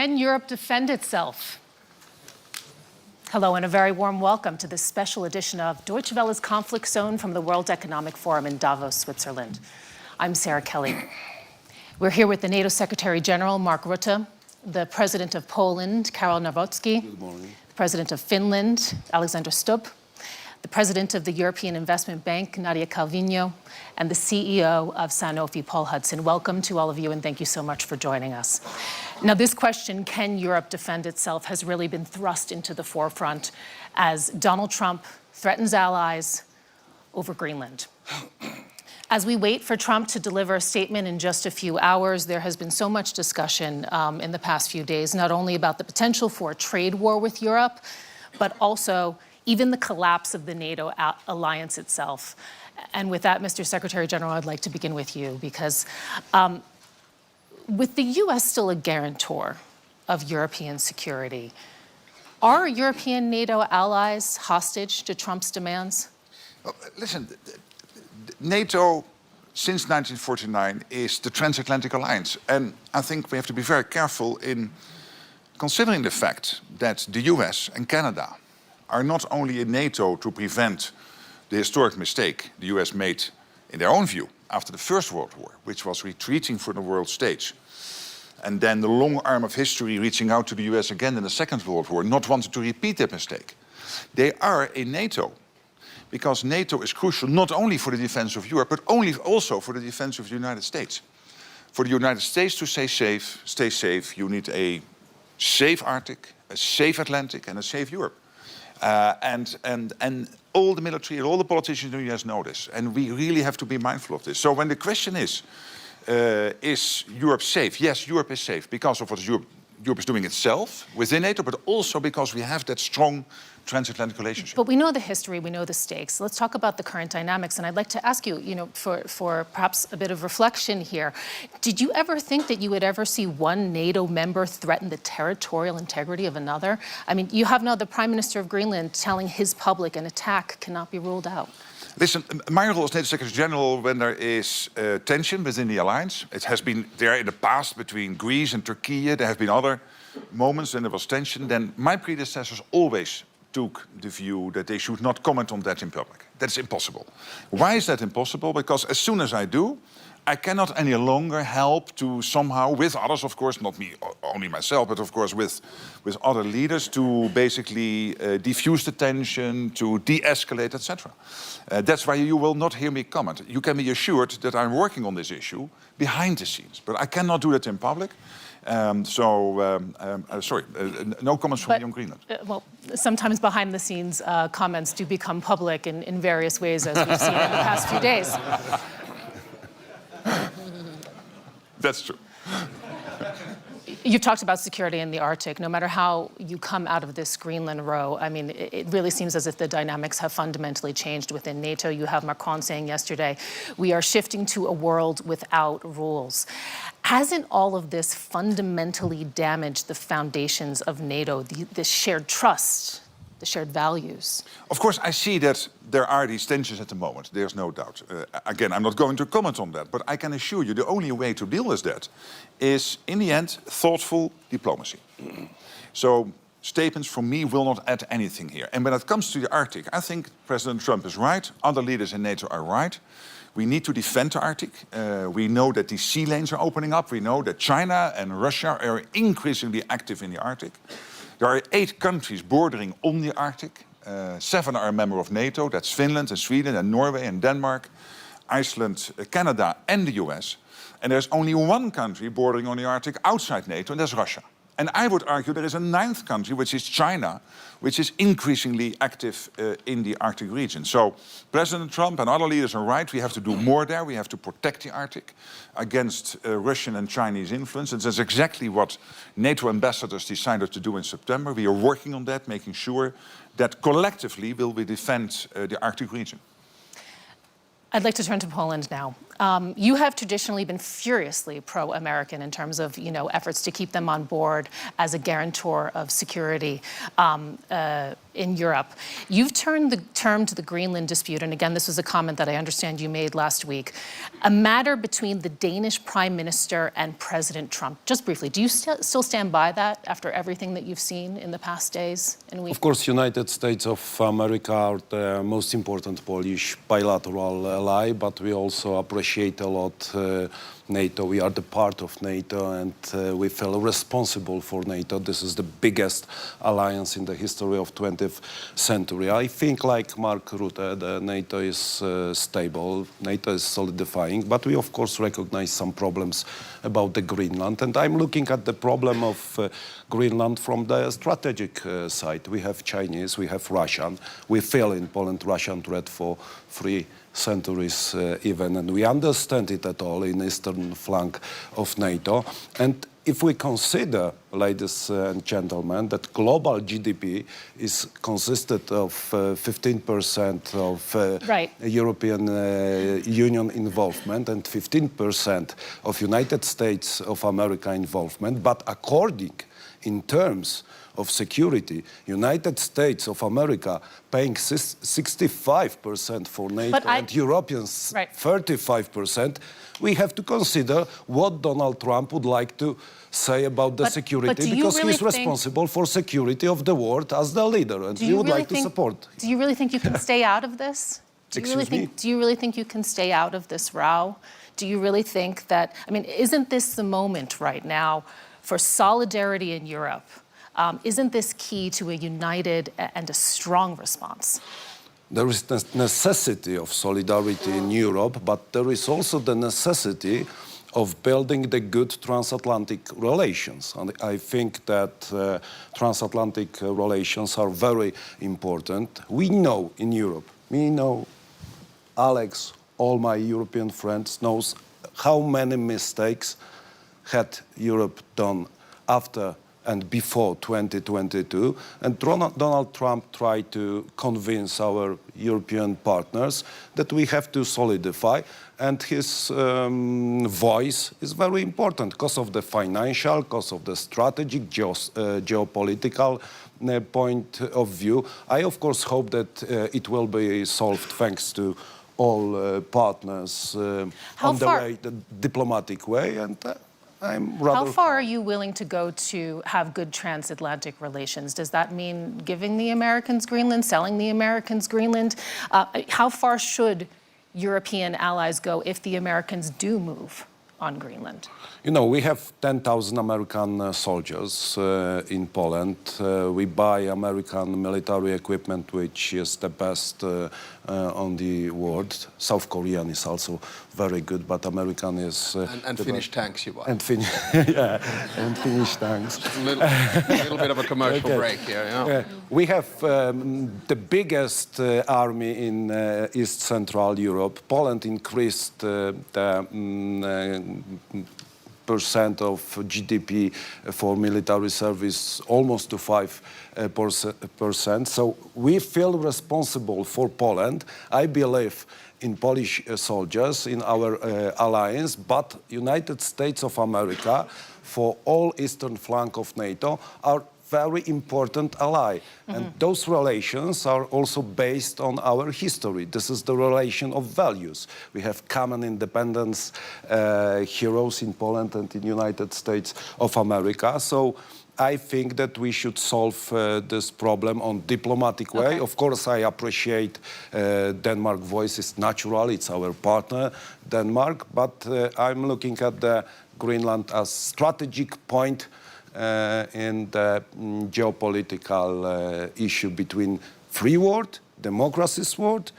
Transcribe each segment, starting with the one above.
Can Europe defend itself? Hello and a very warm welcome to this special edition of Deutsche Welle's Conflict Zone from the World Economic Forum in Davos, Switzerland. I'm Sarah Kelly. We're here with the NATO Secretary General, Mark Rutte, the President of Poland, Karol Nawrocki, Good morning. the President of Finland, Stubb, the President of the European Investment Bank, Nadia Calviño, and the CEO of Sanofi, Paul Hudson. Welcome to all of you, and thank you so much for joining us. Now, this question, can Europe defend itself, has really been thrust into the forefront as Donald Trump threatens allies over Greenland. As we wait for Trump to deliver a statement in just a few hours, there has been so much discussion in the past few days, not only about the potential for a trade war with Europe, but also even the collapse of the NATO alliance itself. And with that, Mr. Secretary General, I'd like to begin with you, because with the US still a guarantor of European security, are European NATO allies hostage to Trump's demands? Well, listen, NATO, since 1949, is the Transatlantic alliance. And I think we have to be very careful in considering the fact that the US and Canada are not only in NATO to prevent the historic mistake the US made, in their own view, after the First World War, which was retreating from the world stage, and then the long arm of history reaching out to the US again in the Second World War, not wanting to repeat that mistake. They are in NATO because NATO is crucial not only for the defense of Europe, but also for the defense of the United States. For the United States to stay safe, you need a safe Arctic, a safe Atlantic, and a safe Europe. And all the military and all the politicians in the US know this, and we really have to be mindful of this. So when the question is Europe safe? Yes, Europe is safe because of what Europe is doing itself within NATO, but also because we have that strong transatlantic relationship. But we know the history, we know the stakes. Let's talk about the current dynamics, and I'd like to ask you, for perhaps a bit of reflection here, did you ever think that you would ever see one NATO member threaten the territorial integrity of another? I mean, you have now the Prime Minister of Greenland telling his public an attack cannot be ruled out. Listen, my role as NATO Secretary General, when there is tension within the alliance, it has been there in the past between Greece and Turkey, there have been other moments when there was tension, then my predecessors always took the view that they should not comment on that in public. That's impossible. Why is that impossible? Because as soon as I do, I cannot any longer help to somehow, with others, of course, not me, only myself, but of course with other leaders, to basically diffuse the tension, to de-escalate, etc. That's why you will not hear me comment. You can be assured that I'm working on this issue behind the scenes, but I cannot do that in public. Sorry, no comments from me on Greenland. Well, sometimes behind the scenes comments do become public in various ways, as we've seen in the past few days. That's true. You've talked about security in the Arctic. No matter how you come out of this Greenland row, I mean, it really seems as if the dynamics have fundamentally changed within NATO. You have Macron saying yesterday, we are shifting to a world without rules. Hasn't all of this fundamentally damaged the foundations of NATO, the shared trust, the shared values? Of course, I see that there are these tensions at the moment. There's no doubt. Again, I'm not going to comment on that, but I can assure you the only way to deal with that is, in the end, thoughtful diplomacy. So statements from me will not add anything here. And when it comes to the Arctic, I think President Trump is right. Other leaders in NATO are right. We need to defend the Arctic. We know that these sea lanes are opening up. We know that China and Russia are increasingly active in the Arctic. There are 8 countries bordering on the Arctic. 7 are a member of NATO. That's Finland and Sweden and Norway and Denmark, Iceland, Canada and the US. And there's only 1 country bordering on the Arctic outside NATO, and that's Russia. And I would argue there is a 9th country, which is China, which is increasingly active in the Arctic region. So President Trump and other leaders are right. We have to do more there. We have to protect the Arctic against Russian and Chinese influence. And that's exactly what NATO ambassadors decided to do in September. We are working on that, making sure that collectively will we defend the Arctic region. I'd like to turn to Poland now. You have traditionally been furiously pro-American in terms of, efforts to keep them on board as a guarantor of security. in Europe. You've termed the Greenland dispute, and again, this was a comment that I understand you made last week, a matter between the Danish Prime Minister and President Trump. Just briefly, do you still stand by that after everything that you've seen in the past days and weeks? Of course, United States of America are the most important Polish bilateral ally, but we also appreciate a lot NATO. We are the part of NATO, and we feel responsible for NATO. This is the biggest alliance in the history of 20th century. I think, like Mark Rutte, the NATO is stable, NATO is solidifying, but we of course recognize some problems about the Greenland. And I'm looking at the problem of Greenland from the strategic side. We have Chinese, we have Russian. We feel in Poland Russian threat for 3 centuries even, and we understand it at all in eastern flank of NATO. And if we consider, ladies and gentlemen, that global GDP is consisted of 15% of European Union involvement and 15% of United States of America involvement, but according in terms of security, United States of America paying 65% for NATO and Europeans 35%, we have to consider what Donald Trump would like to say about the security, because he's responsible for security of the world as the leader, and we would like to support. Do you really think you can stay out of this? Do you really think you can stay out of this row? Do you really think that, I mean, isn't this the moment right now for solidarity in Europe? Isn't this key to a united and a strong response? There is the necessity of solidarity in Europe, but there is also the necessity of building the good transatlantic relations. And I think that transatlantic relations are very important. We know in Europe, me know, Alex, all my European friends knows how many mistakes had Europe done after and before 2022, and Donald Trump tried to convince our European partners that we have to solidify, and his voice is very important because of the financial, because of the strategic, geopolitical point of view. I, of course, hope that it will be solved thanks to all partners on the diplomatic way, and how far are you willing to go to have good transatlantic relations? Does that mean giving the Americans Greenland, selling the Americans Greenland? How far should European allies go if the Americans do move on Greenland? You know, we have 10,000 American soldiers in Poland. We buy American military equipment, which is the best on the world. South Korean is also very good, but American is... and Finnish tanks you buy. And Finnish tanks. A little bit of a commercial break here, yeah. We have the biggest army in East Central Europe. Poland increased the percent of GDP for military service almost to 5%. So we feel responsible for Poland. I believe in Polish soldiers, in our alliance, but United States of America, for all eastern flank of NATO, are very important ally. And those relations are also based on our history. This is the relation of values. We have common independence heroes in Poland and in United States of America. So I think that we should solve this problem on diplomatic way. Of course, I appreciate Denmark voice is natural. It's our partner, Denmark. But I'm looking at the Greenland as strategic point in the geopolitical issue between free world, democracy's world,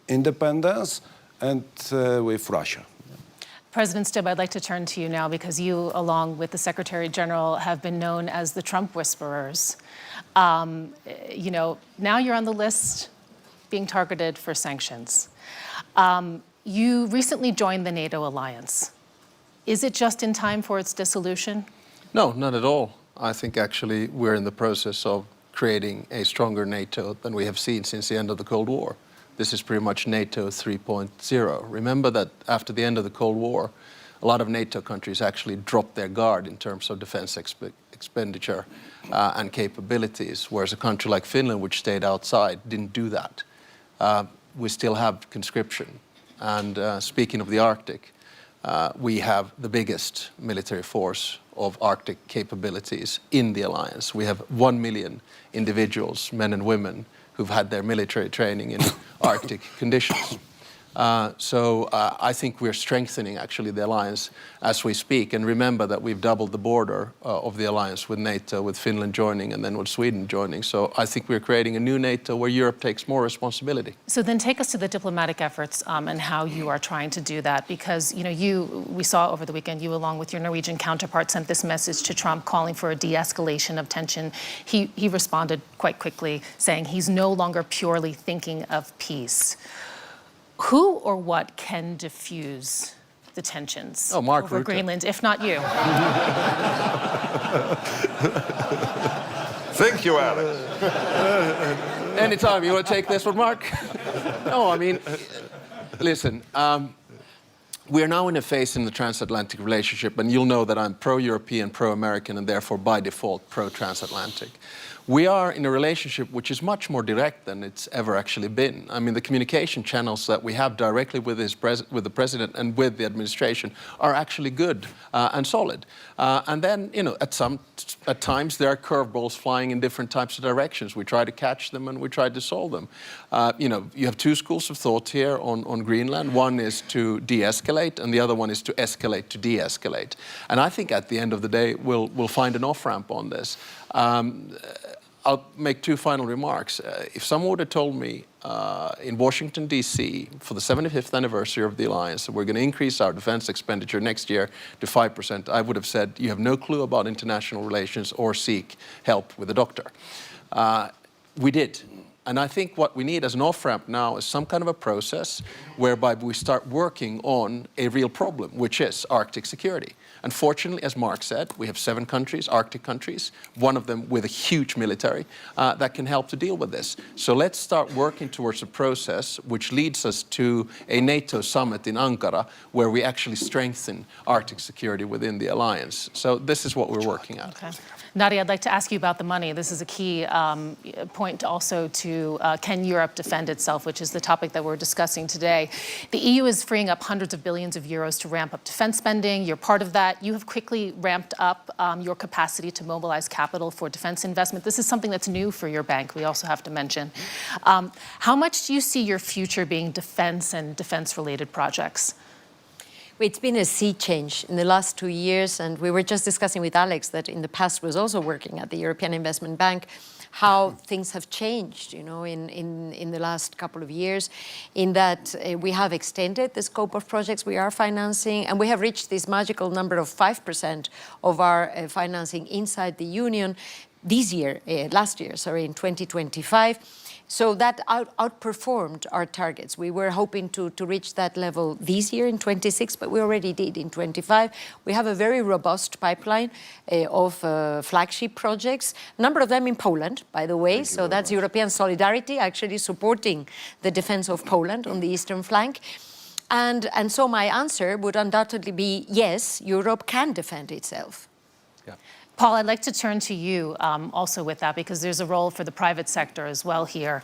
independence, and with Russia. President Stubb, I'd like to turn to you now because you, along with the Secretary General, have been known as the Trump whisperers. You know, now you're on the list being targeted for sanctions. You recently joined the NATO alliance. Is it just in time for its dissolution? No, not at all. I think actually we're in the process of creating a stronger NATO than we have seen since the end of the Cold War. This is pretty much NATO 3.0. Remember that after the end of the Cold War, a lot of NATO countries actually dropped their guard in terms of defense expenditure and capabilities, whereas a country like Finland, which stayed outside, didn't do that. We still have conscription. And speaking of the Arctic, we have the biggest military force of Arctic capabilities in the alliance. We have 1 million individuals, men and women, who've had their military training in Arctic conditions. So I think we're strengthening actually the alliance as we speak. And remember that we've doubled the border of the alliance with NATO, with Finland joining and then with Sweden joining. So I think we're creating a new NATO where Europe takes more responsibility. So then take us to the diplomatic efforts and how you are trying to do that. Because we saw over the weekend, you along with your Norwegian counterpart sent this message to Trump calling for a de-escalation of tension. He responded quite quickly saying he's no longer purely thinking of peace. Who or what can diffuse the tensions Mark over Rutte. Greenland, if not you? Thank you, Alex. Anytime. You want to take this one, Mark? No, I mean, listen, we are now in a phase in the transatlantic relationship, and you'll know that I'm pro-European, pro-American, and therefore by default pro-transatlantic. We are in a relationship which is much more direct than it's ever actually been. I mean, the communication channels that we have directly with the president and with the administration are actually good and solid. And then, at times there are curveballs flying in different types of directions. We try to catch them and we try to solve them. You have two schools of thought here on Greenland. One is to de-escalate, and the other one is to escalate to de-escalate. And I think at the end of the day, we'll find an off-ramp on this. I'll make two final remarks. If someone would have told me in Washington, D.C., for the 75th anniversary of the alliance, that we're going to increase our defense expenditure next year to 5%, I would have said, you have no clue about international relations or seek help with a doctor. We did. And I think what we need as an off-ramp now is some kind of a process whereby we start working on a real problem, which is Arctic security. Unfortunately, as Mark said, we have 7 countries, Arctic countries, one of them with a huge military that can help to deal with this. So let's start working towards a process which leads us to a NATO summit in Ankara where we actually strengthen Arctic security within the alliance. So this is what we're working at. Okay. Nadia, I'd like to ask you about the money. This is a key point also to can Europe defend itself, which is the topic that we're discussing today. The EU is freeing up hundreds of billions of euros to ramp up defense spending. You're part of that. You have quickly ramped up your capacity to mobilize capital for defense investment. This is something that's new for your bank, we also have to mention. How much do you see your future being defense and defense-related projects? It's been a sea change in the last 2 years, and we were just discussing with Alex that in the past was also working at the European Investment Bank, how things have changed, in the last couple of years, in that we have extended the scope of projects we are financing, and we have reached this magical number of 5% of our financing inside the Union last year, in 2025. So that outperformed our targets. We were hoping to reach that level this year in 26, but we already did in 25. We have a very robust pipeline of flagship projects, a number of them in Poland, by the way. So that's European solidarity, actually supporting the defense of Poland on the eastern flank. And so my answer would undoubtedly be, yes, Europe can defend itself. Yeah. Paul, I'd like to turn to you also with that, because there's a role for the private sector as well here.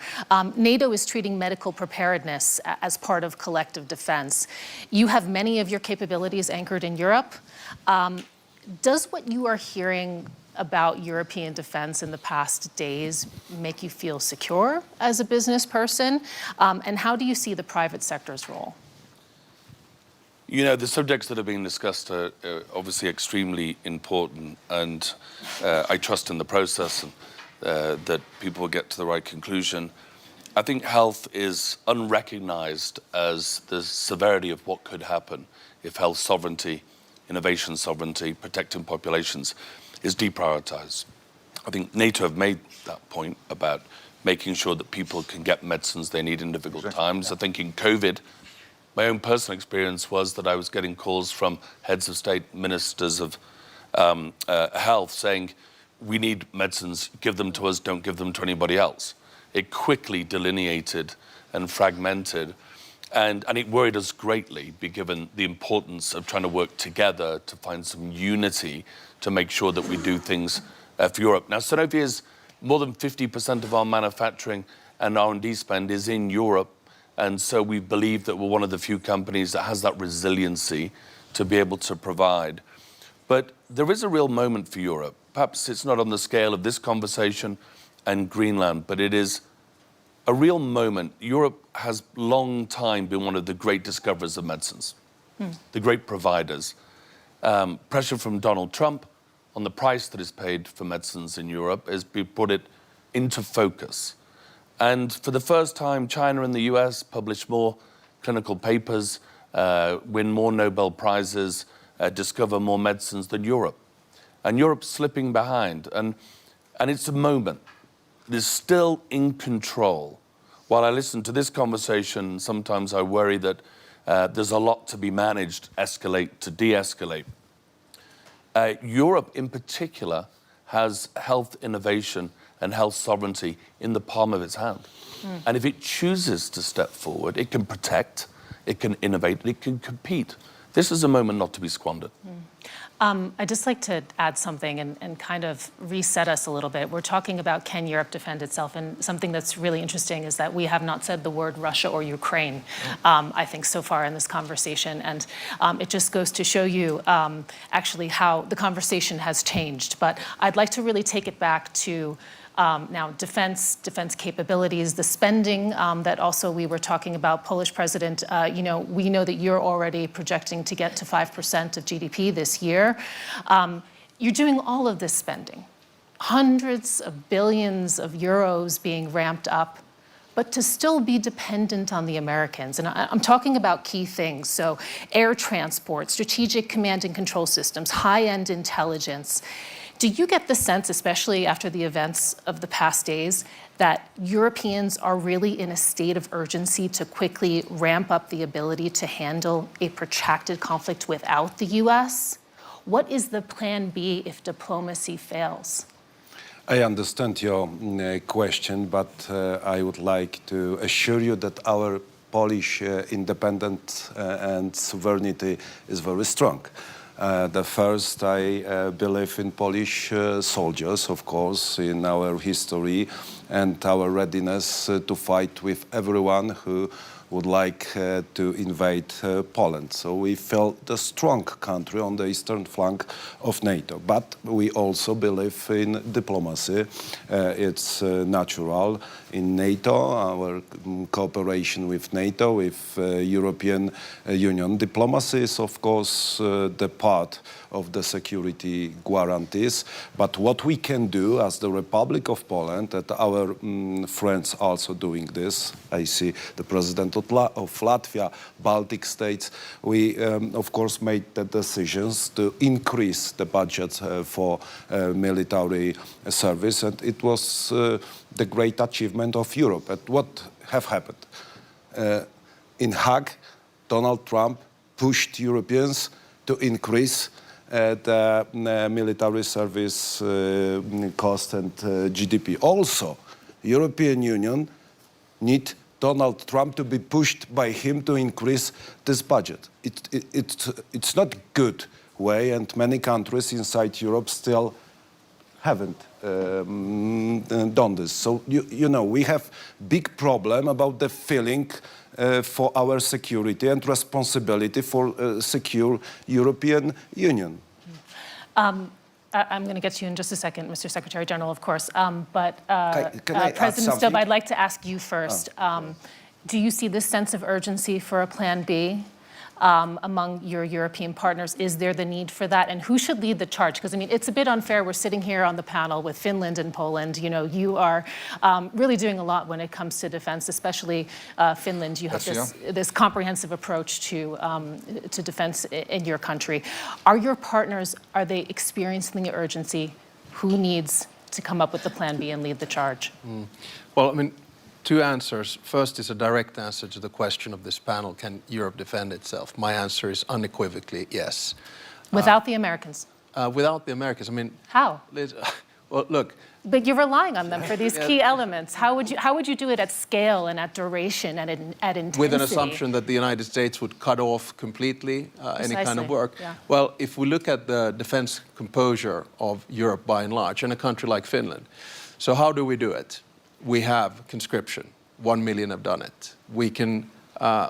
NATO is treating medical preparedness as part of collective defense. You have many of your capabilities anchored in Europe. Does what you are hearing about European defense in the past days make you feel secure as a business person? And how do you see the private sector's role? The subjects that are being discussed are obviously extremely important, and I trust in the process and that people will get to the right conclusion. I think health is unrecognized as the severity of what could happen if health sovereignty, innovation sovereignty, protecting populations is deprioritized. I think NATO have made that point about making sure that people can get medicines they need in difficult times. I think in COVID, my own personal experience was that I was getting calls from heads of state, ministers of health saying, we need medicines, give them to us, don't give them to anybody else. It quickly delineated and fragmented And it worried us greatly, given the importance of trying to work together to find some unity to make sure that we do things for Europe. Now, Sanofi is more than 50% of our manufacturing and R&D spend is in Europe. And so we believe that we're one of the few companies that has that resiliency to be able to provide. But there is a real moment for Europe. Perhaps it's not on the scale of this conversation and Greenland, but it is a real moment. Europe has long time been one of the great discoverers of medicines, the great providers. Pressure from Donald Trump on the price that is paid for medicines in Europe has put it into focus. And for the first time, China and the US publish more clinical papers, win more Nobel Prizes, discover more medicines than Europe. And Europe's slipping behind. And it's a moment. It is still in control. While I listen to this conversation, sometimes I worry that there's a lot to be managed, escalate to de-escalate. Europe, in particular, has health innovation and health sovereignty in the palm of its hand. And if it chooses to step forward, it can protect, it can innovate, and it can compete. This is a moment not to be squandered. I'd just like to add something and kind of reset us a little bit. We're talking about can Europe defend itself, and something that's really interesting is that we have not said the word Russia or Ukraine, I think, so far in this conversation. And it just goes to show you actually how the conversation has changed. But I'd like to really take it back to now defense capabilities, the spending that also we were talking about. Polish president, we know that you're already projecting to get to 5% of GDP this year. You're doing all of this spending, hundreds of billions of euros being ramped up, but to still be dependent on the Americans. And I'm talking about key things. So air transport, strategic command and control systems, high-end intelligence. Do you get the sense, especially after the events of the past days, that Europeans are really in a state of urgency to quickly ramp up the ability to handle a protracted conflict without the US? What is the plan B if diplomacy fails? I understand your question, but I would like to assure you that our Polish independence and sovereignty is very strong. The first, I believe in Polish soldiers, of course, in our history and our readiness to fight with everyone who would like to invade Poland. So we felt a strong country on the eastern flank of NATO. But we also believe in diplomacy. It's natural in NATO, our cooperation with NATO, with European Union. Diplomacy is, of course, the part of the security guarantees. But what we can do as the Republic of Poland, and our friends also doing this, I see the president of Latvia, Baltic states, we, of course, made the decisions to increase the budget for military service. And it was the great achievement of Europe. And what have happened? In Hague, Donald Trump pushed Europeans to increase the military service cost and GDP. Also, European Union need Donald Trump to be pushed by him to increase this budget. It's not a good way, and many countries inside Europe still haven't done this. So, you know, we have big problem about the feeling for our security and responsibility for secure European Union. I'm going to get to you in just a second, Mr. Secretary General, of course. But can I President Stubb, I'd like to ask you first. Do you see this sense of urgency for a plan B among your European partners? Is there the need for that? And who should lead the charge? Because, I mean, it's a bit unfair. We're sitting here on the panel with Finland and Poland. You know, you are really doing a lot when it comes to defense, especially Finland. You have this comprehensive approach to defense in your country. Are your partners, are they experiencing the urgency? Who needs to come up with the plan B and lead the charge? Well, I mean, two answers. First is a direct answer to the question of this panel, can Europe defend itself? My answer is unequivocally yes. Without the Americans? Without the Americans, I mean... How? Well, look, But you're relying on them for these key elements. How would you do it at scale and at duration and at intensity? with an assumption that the United States would cut off completely any kind Precisely, of work. yeah. Well, if we look at the defense composure of Europe by and large, and a country like Finland, so how do we do it? We have conscription. 1 million have done it. We can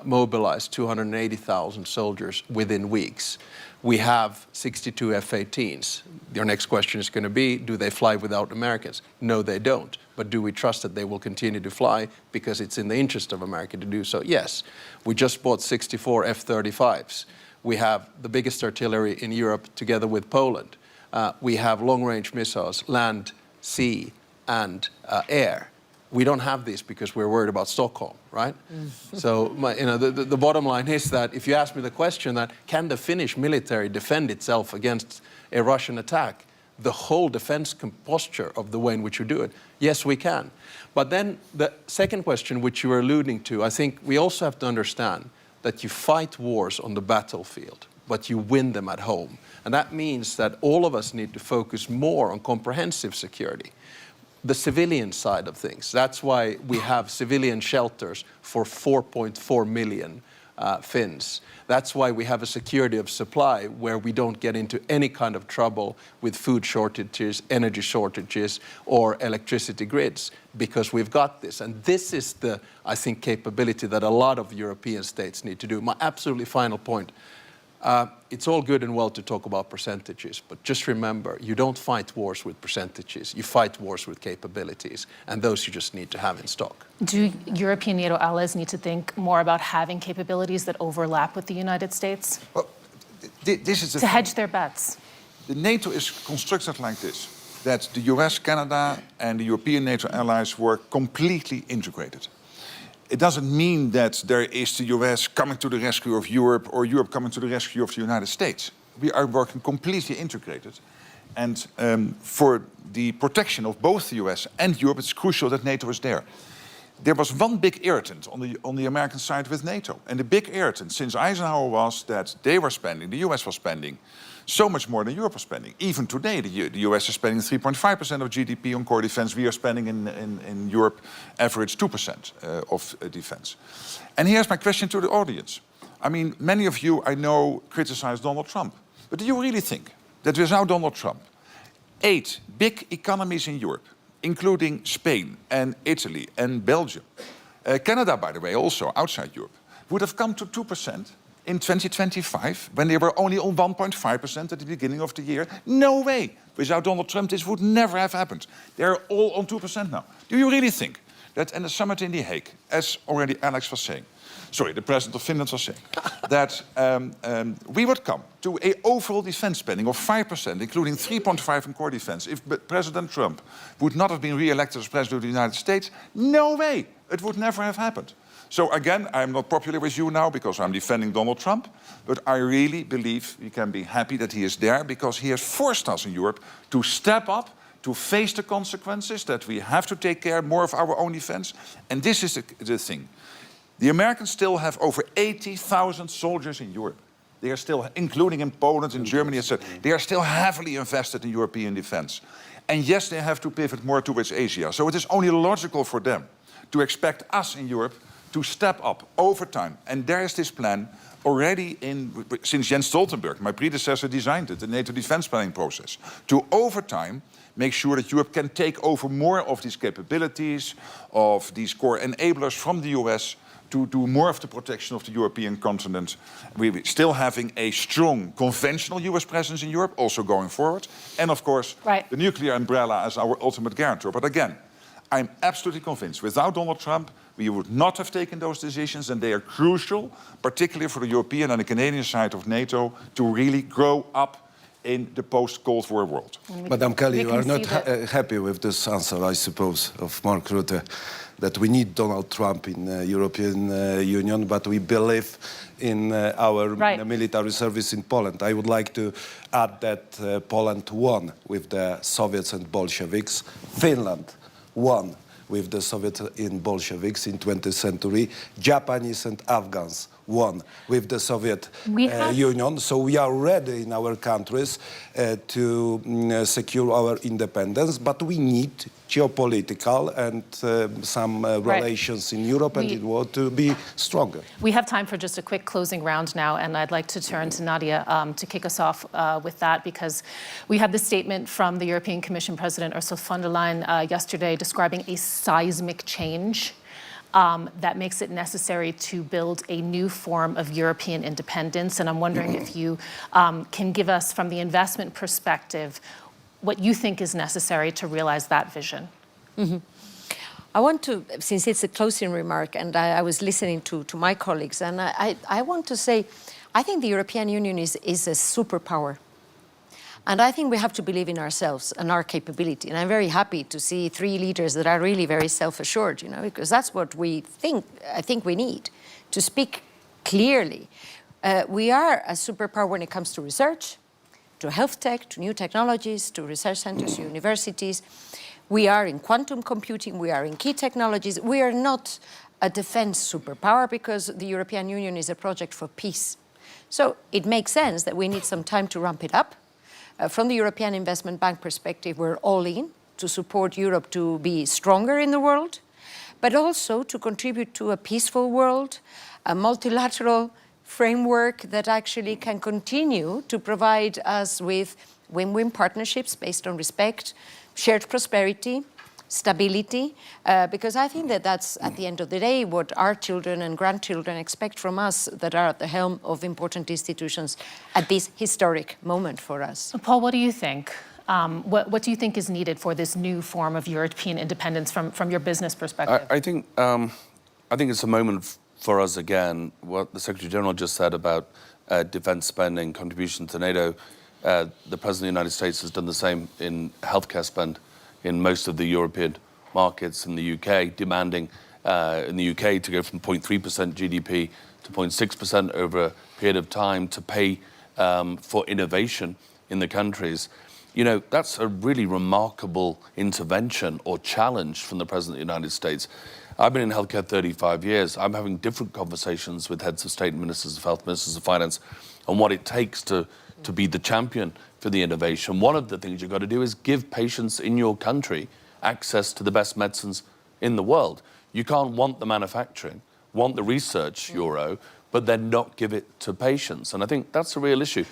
mobilize 280,000 soldiers within weeks. We have 62 F-18s. Your next question is going to be, do they fly without Americans? No, they don't. But do we trust that they will continue to fly because it's in the interest of America to do so? Yes. We just bought 64 F-35s. We have the biggest artillery in Europe together with Poland. We have long-range missiles, land, sea, and air. We don't have this because we're worried about Stockholm, right? So the bottom line is that if you ask me the question that can the Finnish military defend itself against a Russian attack, the whole defense posture of the way in which you do it, yes, we can. But then the second question which you were alluding to, I think we also have to understand that you fight wars on the battlefield, but you win them at home. And that means that all of us need to focus more on comprehensive security. The civilian side of things. That's why we have civilian shelters for 4.4 million Finns. That's why we have a security of supply where we don't get into any kind of trouble with food shortages, energy shortages, or electricity grids, because we've got this. And this is the, I think, capability that a lot of European states need to do. My absolutely final point. It's all good and well to talk about percentages, but just remember, you don't fight wars with percentages. You fight wars with capabilities, and those you just need to have in stock. Do European NATO allies need to think more about having capabilities that overlap with the United States Well, this is to hedge their bets? The NATO is constructed like this, that the US, Canada, and the European NATO allies were completely integrated. It doesn't mean that there is the US coming to the rescue of Europe or Europe coming to the rescue of the United States. We are working completely integrated. And for the protection of both the US and Europe, it's crucial that NATO is there. There was one big irritant on the American side with NATO. And the big irritant since Eisenhower was that they were spending, the US was spending, so much more than Europe was spending. Even today, the US is spending 3.5% of GDP on core defense. We are spending in Europe average 2% of defense. And here's my question to the audience. I mean, many of you, I know, criticize Donald Trump. But do you really think that without Donald Trump, 8 big economies in Europe, including Spain and Italy and Belgium, Canada, by the way, also outside Europe, would have come to 2% in 2025, when they were only on 1.5% at the beginning of the year? No way. Without Donald Trump, this would never have happened. They're all on 2% now. Do you really think that in the summit in The Hague, as already Alex was saying, sorry, the president of Finland was saying, that we would come to an overall defense spending of 5%, including 3.5% in core defense, if President Trump would not have been re-elected as president of the United States? No way. It would never have happened. So again, I'm not popular with you now because I'm defending Donald Trump, but I really believe we can be happy that he is there because he has forced us in Europe to step up, to face the consequences, that we have to take care more of our own defense. And this is the thing. The Americans still have over 80,000 soldiers in Europe. They are still, including in Poland, in Germany, etc. They are still heavily invested in European defense. And yes, they have to pivot more towards Asia. So it is only logical for them to expect us in Europe to step up over time. And there is this plan already since Jens Stoltenberg, my predecessor, designed it, the NATO defense planning process, to over time make sure that Europe can take over more of these capabilities, of these core enablers from the US to do more of the protection of the European continent. We're still having a strong conventional US presence in Europe, also going forward. And of course, the nuclear umbrella as our ultimate guarantor. But again, I'm absolutely convinced without Donald Trump, we would not have taken those decisions, and they are crucial, particularly for the European and the Canadian side of NATO, to really grow up in the post-Cold War world. Madam Kelly, you are not happy with this answer, I suppose, of Mark Rutte, that we need Donald Trump in the European Union, but we believe in our military service in Poland. I would like to add that Poland won with the Soviets and Bolsheviks. Finland won with the Soviets and Bolsheviks in 20th century. Japanese and Afghans won with the Soviet We have- Union. So we are ready in our countries to secure our independence, but we need geopolitical and some relations in Europe and in the world to be stronger. We have time for just a quick closing round now, and I'd like to turn to Nadia to kick us off with that, because we had the statement from the European Commission President Ursula von der Leyen yesterday describing a seismic change that makes it necessary to build a new form of European independence. And I'm wondering if you can give us, from the investment perspective, what you think is necessary to realize that vision. I want to, since it's a closing remark, and I was listening to my colleagues, and I want to say, I think the European Union is a superpower. And I think we have to believe in ourselves and our capability. And I'm very happy to see three leaders that are really very self-assured, because that's what I think we need, to speak clearly. We are a superpower when it comes to research, to health tech, to new technologies, to research centers, to universities. We are in quantum computing, we are in key technologies. We are not a defense superpower because the European Union is a project for peace. So it makes sense that we need some time to ramp it up. From the European Investment Bank perspective, we're all in to support Europe to be stronger in the world, but also to contribute to a peaceful world, a multilateral framework that actually can continue to provide us with win-win partnerships based on respect, shared prosperity, stability, because I think that that's, at the end of the day, what our children and grandchildren expect from us that are at the helm of important institutions at this historic moment for us. Paul, what do you think? What do you think is needed for this new form of European independence from your business perspective? I think it's a moment for us again, what the Secretary General just said about defense spending, contribution to NATO. The President of the United States has done the same in healthcare spend in most of the European markets. In the UK, demanding in the UK to go from 0.3% GDP to 0.6% over a period of time to pay for innovation in the countries. That's a really remarkable intervention or challenge from the President of the United States. I've been in healthcare 35 years. I'm having different conversations with heads of state, ministers of health, ministers of finance, on what it takes to be the champion for the innovation. One of the things you've got to do is give patients in your country access to the best medicines in the world. You can't want the manufacturing, want the research euro, but then not give it to patients. And I think that's a real issue.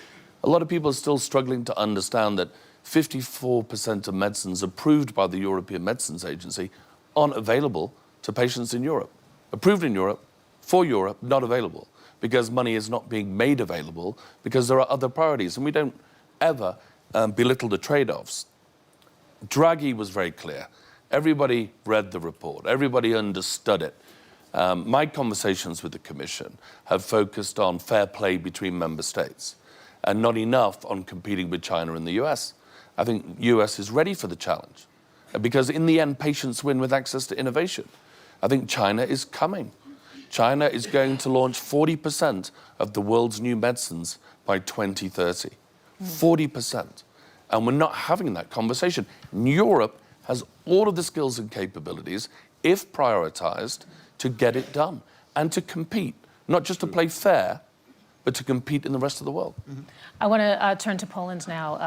A lot of people are still struggling to understand that 54% of medicines approved by the European Medicines Agency aren't available to patients in Europe. Approved in Europe, for Europe, not available, because money is not being made available because there are other priorities. And we don't ever belittle the trade-offs. Draghi was very clear. Everybody read the report. Everybody understood it. My conversations with the Commission have focused on fair play between member states and not enough on competing with China and the US. I think the US is ready for the challenge because in the end, patients win with access to innovation. I think China is coming. China is going to launch 40% of the world's new medicines by 2030. 40%. And we're not having that conversation. Europe has all of the skills and capabilities, if prioritized, to get it done and to compete, not just to play fair, but to compete in the rest of the world. I want to turn to Poland now.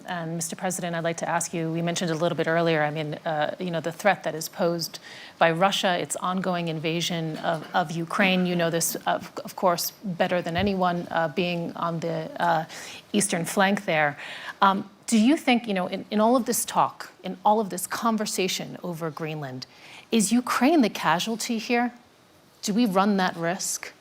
And Mr. President, I'd like to ask you, we mentioned a little bit earlier, the threat that is posed by Russia, its ongoing invasion of Ukraine. You know this, of course, better than anyone, being on the eastern flank there. Do you think, in all of this talk, in all of this conversation over Greenland, is Ukraine the casualty here? Do we run that risk?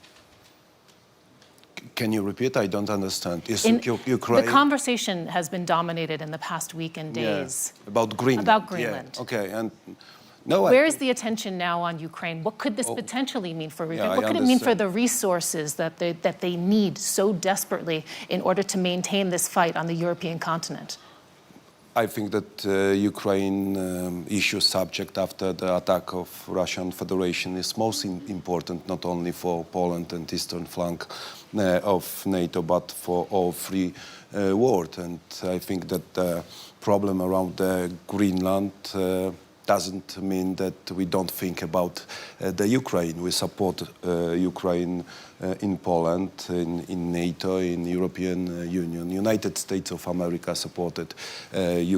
Can you repeat? I don't understand. Is Ukraine? The conversation has been dominated in the past week and days. Yeah, about Greenland. About Greenland. Yeah. Okay, and no. Where is the attention now on Ukraine? What could this potentially mean for Ukraine? What could it mean for the resources that they need so desperately in order to maintain this fight on the European continent? I think that Ukraine issue subject after the attack of Russian Federation is most important, not only for Poland and eastern flank of NATO, but for all free world. And I think that the problem around Greenland doesn't mean that we don't think about the Ukraine. We support Ukraine in Poland, in NATO, in European Union. United States of America supported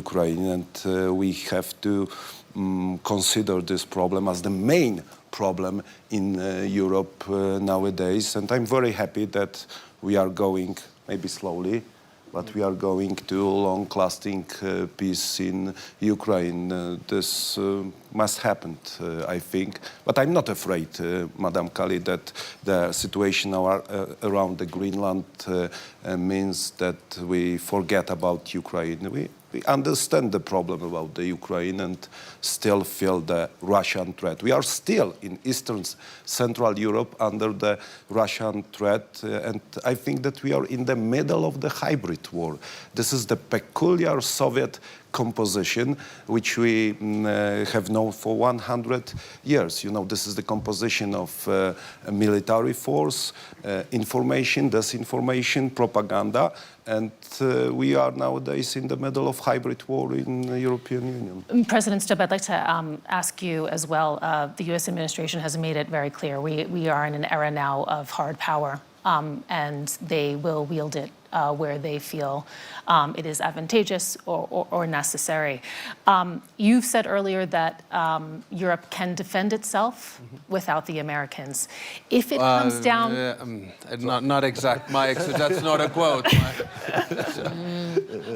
Ukraine, and we have to consider this problem as the main problem in Europe nowadays. And I'm very happy that we are going, maybe slowly, but we are going to long-lasting peace in Ukraine. This must happen, I think. But I'm not afraid, Madam Kali, that the situation around the Greenland means that we forget about Ukraine. We understand the problem about the Ukraine and still feel the Russian threat. We are still in Eastern Central Europe under the Russian threat, and I think that we are in the middle of the hybrid war. This is the peculiar Soviet composition which we have known for 100 years. You know, this is the composition of a military force, information, disinformation, propaganda, and we are nowadays in the middle of hybrid war in the European Union. President Stubb, I'd like to ask you as well. The U.S. administration has made it very clear we are in an era now of hard power, and they will wield it where they feel it is advantageous or necessary. You've said earlier that Europe can defend itself without the Americans. If it comes down... not exact, Mike, so that's not a quote.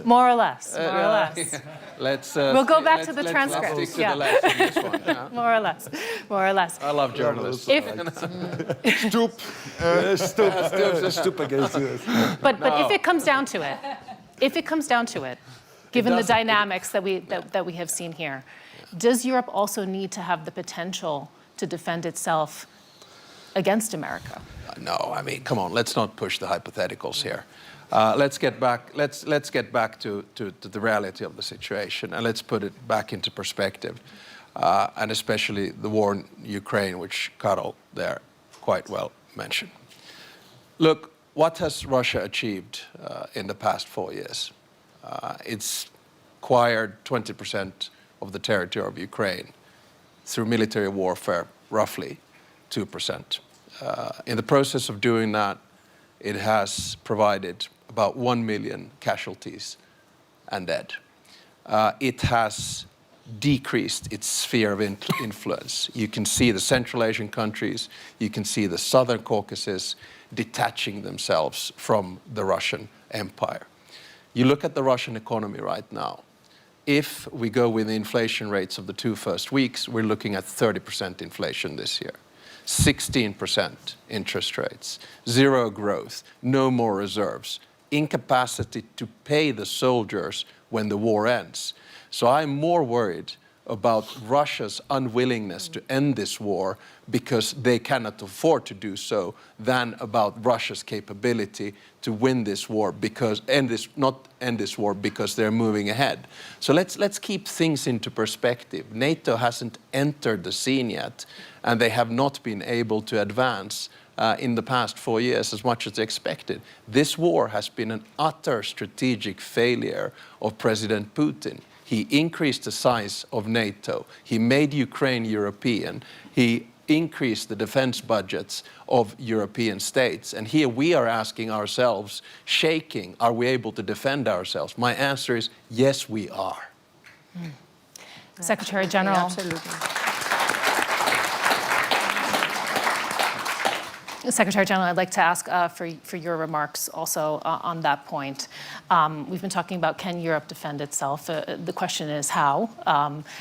More or less, more or less. We'll go back to the transcript. Let's stick to the left on this one. Yeah. More or less, more or less. I love journalists. Stubb against us. But if it comes down to it, given the dynamics that we have seen here, does Europe also need to have the potential to defend itself against America? No, I mean, come on, let's not push the hypotheticals here. Let's get back to the reality of the situation, and let's put it back into perspective, and especially the war in Ukraine, which Karol there quite well mentioned. Look, what has Russia achieved in the past 4 years? It's acquired 20% of the territory of Ukraine through military warfare, roughly 2%. In the process of doing that, it has provided about 1 million casualties and dead. It has decreased its sphere of influence. You can see the Central Asian countries, you can see the Southern Caucasus detaching themselves from the Russian Empire. You look at the Russian economy right now. If we go with the inflation rates of the 2 first weeks, we're looking at 30% inflation this year. 16% interest rates, zero growth, no more reserves, incapacity to pay the soldiers when the war ends. So I'm more worried about Russia's unwillingness to end this war because they cannot afford to do so than about Russia's capability to win this war because not end this war because they're moving ahead. So let's keep things into perspective. NATO hasn't entered the scene yet, and they have not been able to advance in the past 4 years as much as expected. This war has been an utter strategic failure of President Putin. He increased the size of NATO. He made Ukraine European. He increased the defense budgets of European states. And here we are asking ourselves, shaking, are we able to defend ourselves? My answer is, yes, we are. Secretary General. Absolutely. Secretary General, I'd like to ask for your remarks also on that point. We've been talking about can Europe defend itself? The question is how,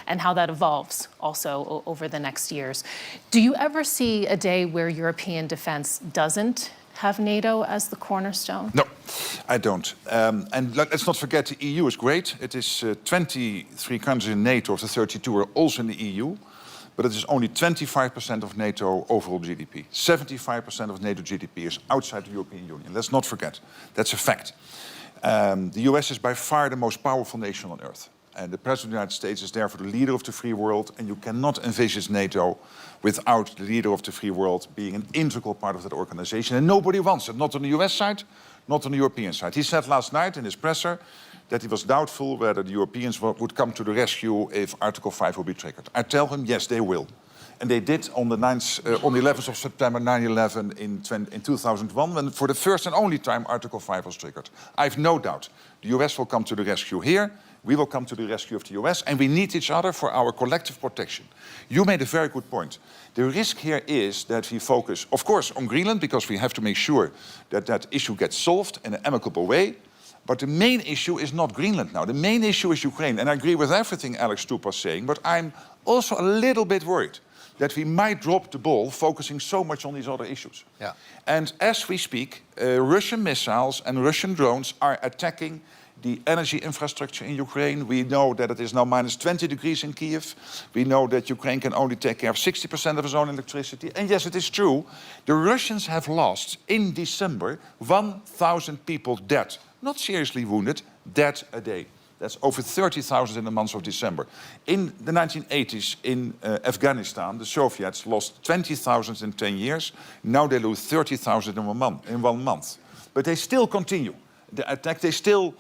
and how that evolves also over the next years. Do you ever see a day where European defense doesn't have NATO as the cornerstone? No, I don't. And let's not forget the EU is great. It is 23 countries in NATO of the 32 are also in the EU. But it is only 25% of NATO overall GDP. 75% of NATO GDP is outside the European Union. Let's not forget. That's a fact. The US is by far the most powerful nation on earth. And the President of the United States is therefore the leader of the free world. And you cannot envisage NATO without the leader of the free world being an integral part of that organization. And nobody wants it, not on the US side, not on the European side. He said last night in his presser that he was doubtful whether the Europeans would come to the rescue if Article 5 will be triggered. I tell him, yes, they will. And they did on the 11th of September 9/11 in 2001, when for the first and only time Article 5 was triggered. I have no doubt the US will come to the rescue here, we will come to the rescue of the US, and we need each other for our collective protection. You made a very good point. The risk here is that we focus, of course, on Greenland, because we have to make sure that that issue gets solved in an amicable way. But the main issue is not Greenland now. The main issue is Ukraine. And I agree with everything Alex Stubb was saying, but I'm also a little bit worried that we might drop the ball focusing so much on these other issues. Yeah. And as we speak, Russian missiles and Russian drones are attacking the energy infrastructure in Ukraine. We know that it is now minus 20 degrees in Kiev. We know that Ukraine can only take care of 60% of its own electricity. And yes, it is true, the Russians have lost in December 1,000 people dead. Not seriously wounded, dead a day. That's over 30,000 in the month of December. In the 1980s in Afghanistan, the Soviets lost 20,000 in 10 years. Now they lose 30,000 in 1 month. But they still continue the attack. They still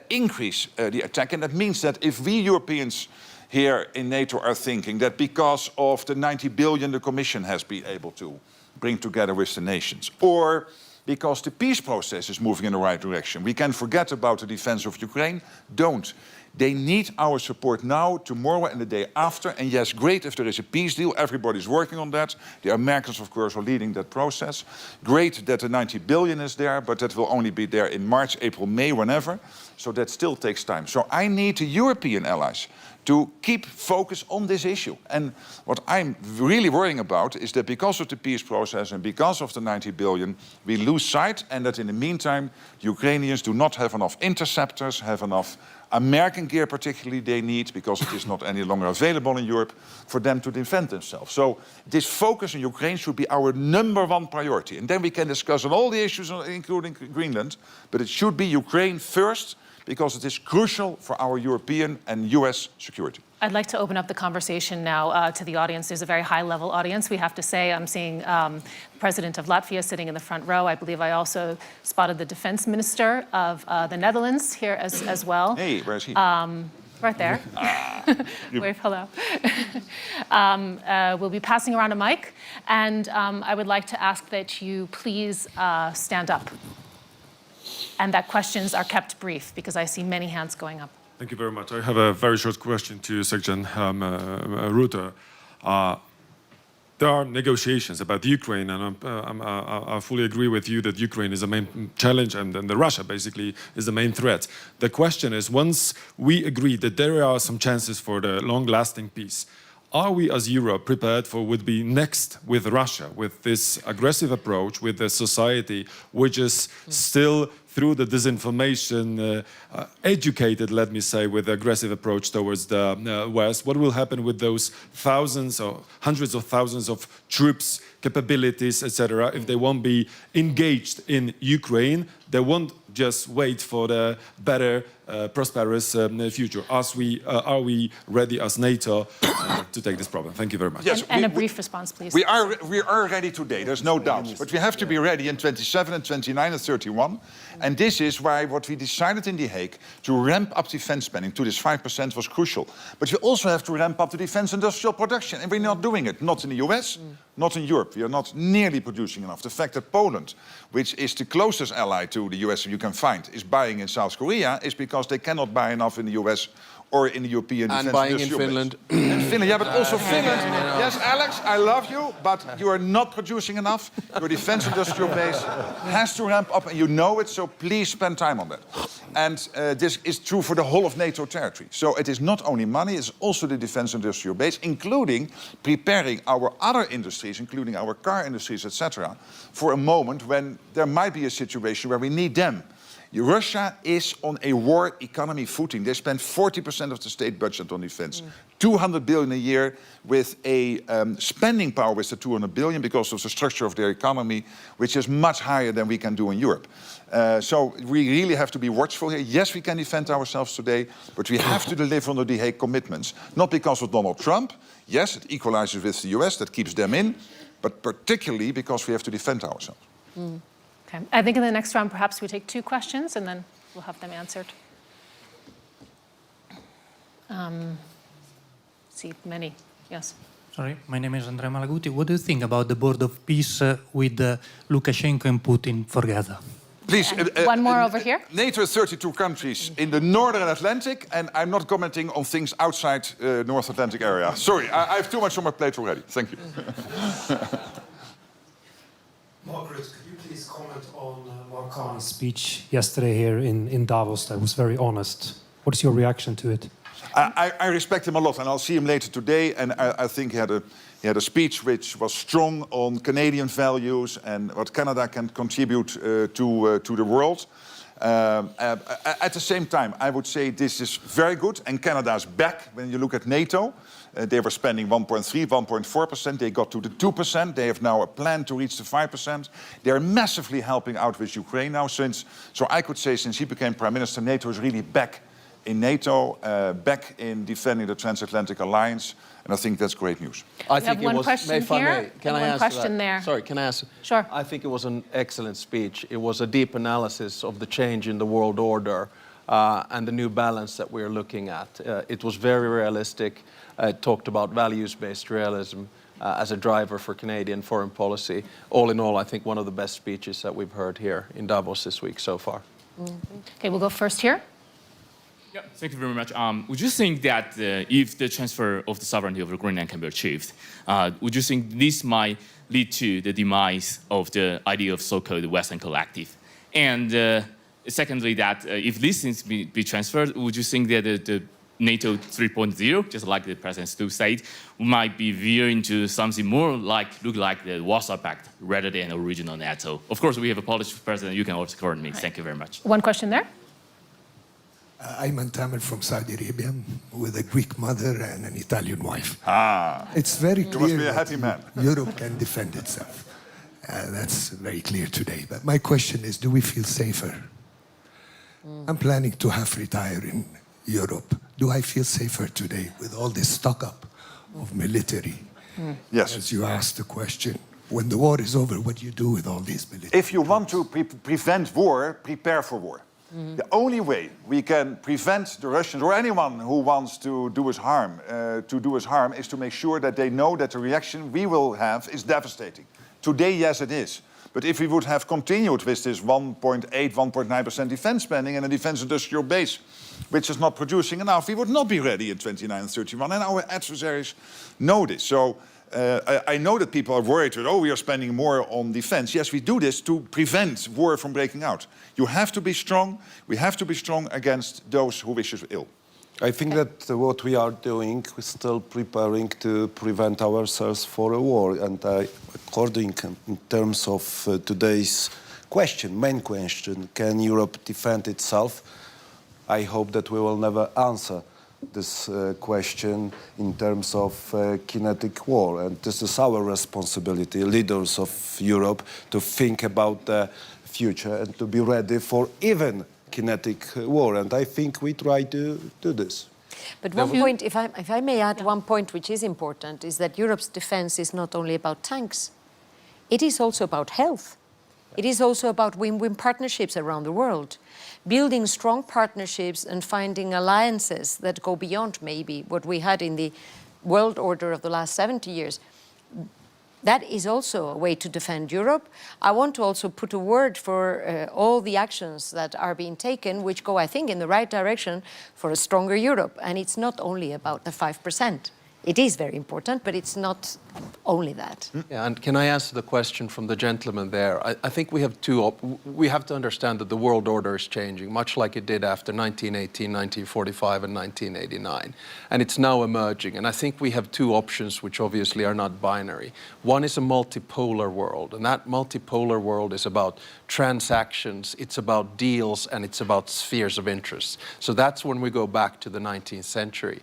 increase the attack. And that means that if we Europeans here in NATO are thinking that because of the 90 billion the Commission has been able to bring together with the nations, or because the peace process is moving in the right direction, we can forget about the defense of Ukraine. Don't. They need our support now, tomorrow, and the day after. And yes, great if there is a peace deal. Everybody's working on that. The Americans, of course, are leading that process. Great that the 90 billion is there, but that will only be there in March, April, May, whenever. So that still takes time. So I need the European allies to keep focus on this issue. And what I'm really worrying about is that because of the peace process and because of the 90 billion, we lose sight, and that in the meantime, the Ukrainians do not have enough interceptors, have enough American gear particularly they need, because it is not any longer available in Europe, for them to defend themselves. So this focus on Ukraine should be our #1 priority. And then we can discuss on all the issues, including Greenland, but it should be Ukraine first, because it is crucial for our European and US security. I'd like to open up the conversation now to the audience. There's a very high-level audience, we have to say. I'm seeing the President of Latvia sitting in the front row. I believe I also spotted the Defense Minister of the Netherlands here as well. Hey, where is he? Right there. Wave hello. We'll be passing around a mic, and I would like to ask that you please stand up, and that questions are kept brief, because I see many hands going up. Thank you very much. I have a very short question to Secretary Rutte. There are negotiations about Ukraine, and I fully agree with you that Ukraine is the main challenge, and then Russia basically is the main threat. The question is, once we agree that there are some chances for the long-lasting peace, are we as Europe prepared for what would be next with Russia, with this aggressive approach, with a society which is still, through the disinformation, educated, let me say, with the aggressive approach towards the West? What will happen with those thousands or hundreds of thousands of troops, capabilities, etc., if they won't be engaged in Ukraine? They won't just wait for the better, prosperous future. Are we ready as NATO to take this problem? Thank you very much. Yes, and a brief response, please. We are ready today, there's no doubt. But we have to be ready in 27 and 29 and 31. And this is why what we decided in The Hague to ramp up defense spending to this 5% was crucial. But we also have to ramp up the defense industrial production. And we're not doing it, not in the US, not in Europe. We are not nearly producing enough. The fact that Poland, which is the closest ally to the US you can find, is buying in South Korea is because they cannot buy enough in the US or in the European defense and buying in industrial Finland. In Finland, yeah, but also Finland. Yes, Alex, I love you, but you are not producing enough. Your defense industrial base has to ramp up, and you know it, so please spend time on that. And this is true for the whole of NATO territory. So it is not only money, it's also the defense industrial base, including preparing our other industries, including our car industries, etc., for a moment when there might be a situation where we need them. Russia is on a war economy footing. They spend 40% of the state budget on defense. 200 billion a year, with a spending power with the 200 billion because of the structure of their economy, which is much higher than we can do in Europe. So we really have to be watchful here. Yes, we can defend ourselves today, but we have to deliver on the The Hague commitments. Not because of Donald Trump. Yes, it equalizes with the US, that keeps them in, but particularly because we have to defend ourselves. Okay. I think in the next round, perhaps we take 2 questions, and then we'll have them answered. See many, yes. Sorry, my name is Andrea Malaguti. What do you think about the board of peace with Lukashenko and Putin for Gaza? Please, One more over here. NATO is 32 countries in the Northern Atlantic, and I'm not commenting on things outside North Atlantic area. Sorry, I have too much on my plate already. Thank you. Margaret, could you please comment on Marconi's speech yesterday here in Davos that was very honest? What is your reaction to it? I respect him a lot, and I'll see him later today. And I think he had a speech which was strong on Canadian values and what Canada can contribute to the world. At the same time, I would say this is very good, and Canada's back. When you look at NATO, they were spending 1.3, 1.4%. They got to the 2%. They have now a plan to reach the 5%. They're massively helping out with Ukraine now. So I could say since he became prime minister, NATO is really back in NATO, back in defending the Transatlantic Alliance, and I think that's great news. I think it was, question here can and I one answer question that? there. Sorry, can I answer? Sure. I think it was an excellent speech. It was a deep analysis of the change in the world order and the new balance that we're looking at. It was very realistic. It talked about values-based realism as a driver for Canadian foreign policy. All in all, I think one of the best speeches that we've heard here in Davos this week so far. Okay, we'll go first here. Yeah, thank you very much. Would you think that if the transfer of the sovereignty of Greenland can be achieved, would you think this might lead to the demise of the idea of so-called Western collective? And secondly, that if these things be transferred, would you think that the NATO 3.0, just like the President Stubb said, might be veering to something more look like the Warsaw Pact rather than original NATO? Of course, we have a Polish president. You can also correct me. Thank you very much. One question there. I'm Tamer from Saudi Arabia with a Greek mother and an Italian wife. It's very clear You must be a happy man. Europe can defend itself. That's very clear today. But my question is, do we feel safer? I'm planning to half retire in Europe. Do I feel safer today with all this stock up of military? Yes. As you asked the question, when the war is over, what do you do with all these military? If you want to prevent war, prepare for war. The only way we can prevent the Russians or anyone who wants to do us harm, is to make sure that they know that the reaction we will have is devastating. Today, yes, it is. But if we would have continued with this 1.8, 1.9% defense spending and a defense industrial base, which is not producing enough, we would not be ready in 29 and 31. And our adversaries know this. So I know that people are worried that, we are spending more on defense. Yes, we do this to prevent war from breaking out. You have to be strong. We have to be strong against those who wish us ill. I think that what we are doing, we're still preparing to prevent ourselves for a war. And according in terms of today's question, main question, can Europe defend itself? I hope that we will never answer this question in terms of kinetic war. And this is our responsibility, leaders of Europe, to think about the future and to be ready for even kinetic war. And I think we try to do this. But one point, if I may add one point which is important, is that Europe's defense is not only about tanks. It is also about health. It is also about win-win partnerships around the world. Building strong partnerships and finding alliances that go beyond maybe what we had in the world order of the last 70 years. That is also a way to defend Europe. I want to also put a word for all the actions that are being taken, which go, I think, in the right direction for a stronger Europe. And it's not only about the 5%. It is very important, but it's not only that. Yeah, and can I answer the question from the gentleman there? I think we have we have to understand that the world order is changing, much like it did after 1918, 1945, and 1989. And it's now emerging. And I think we have two options, which obviously are not binary. One is a multipolar world, and that multipolar world is about transactions, it's about deals, and it's about spheres of interest. So that's when we go back to the 19th century.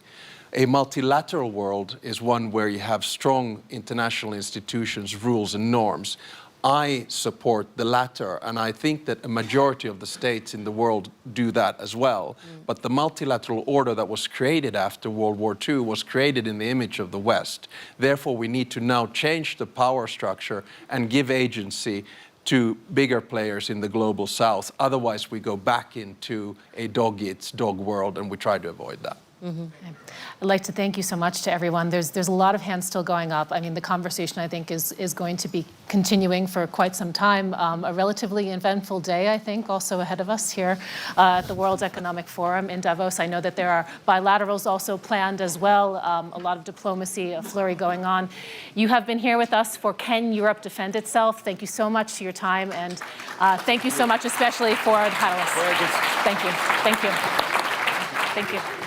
A multilateral world is one where you have strong international institutions, rules, and norms. I support the latter, and I think that a majority of the states in the world do that as well. But the multilateral order that was created after World War II was created in the image of the West. Therefore, we need to now change the power structure and give agency to bigger players in the global South. Otherwise, we go back into a dog-eats-dog world, and we try to avoid that. I'd like to thank you so much to everyone. There's a lot of hands still going up. I mean, the conversation, I think, is going to be continuing for quite some time. A relatively eventful day, I think, also ahead of us here at the World Economic Forum in Davos. I know that there are bilaterals also planned as well, a lot of diplomacy, a flurry going on. You have been here with us for Can Europe Defend Itself? Thank you so much for your time, and thank you so much especially for the panelists. Thank you. Thank you. Thank you.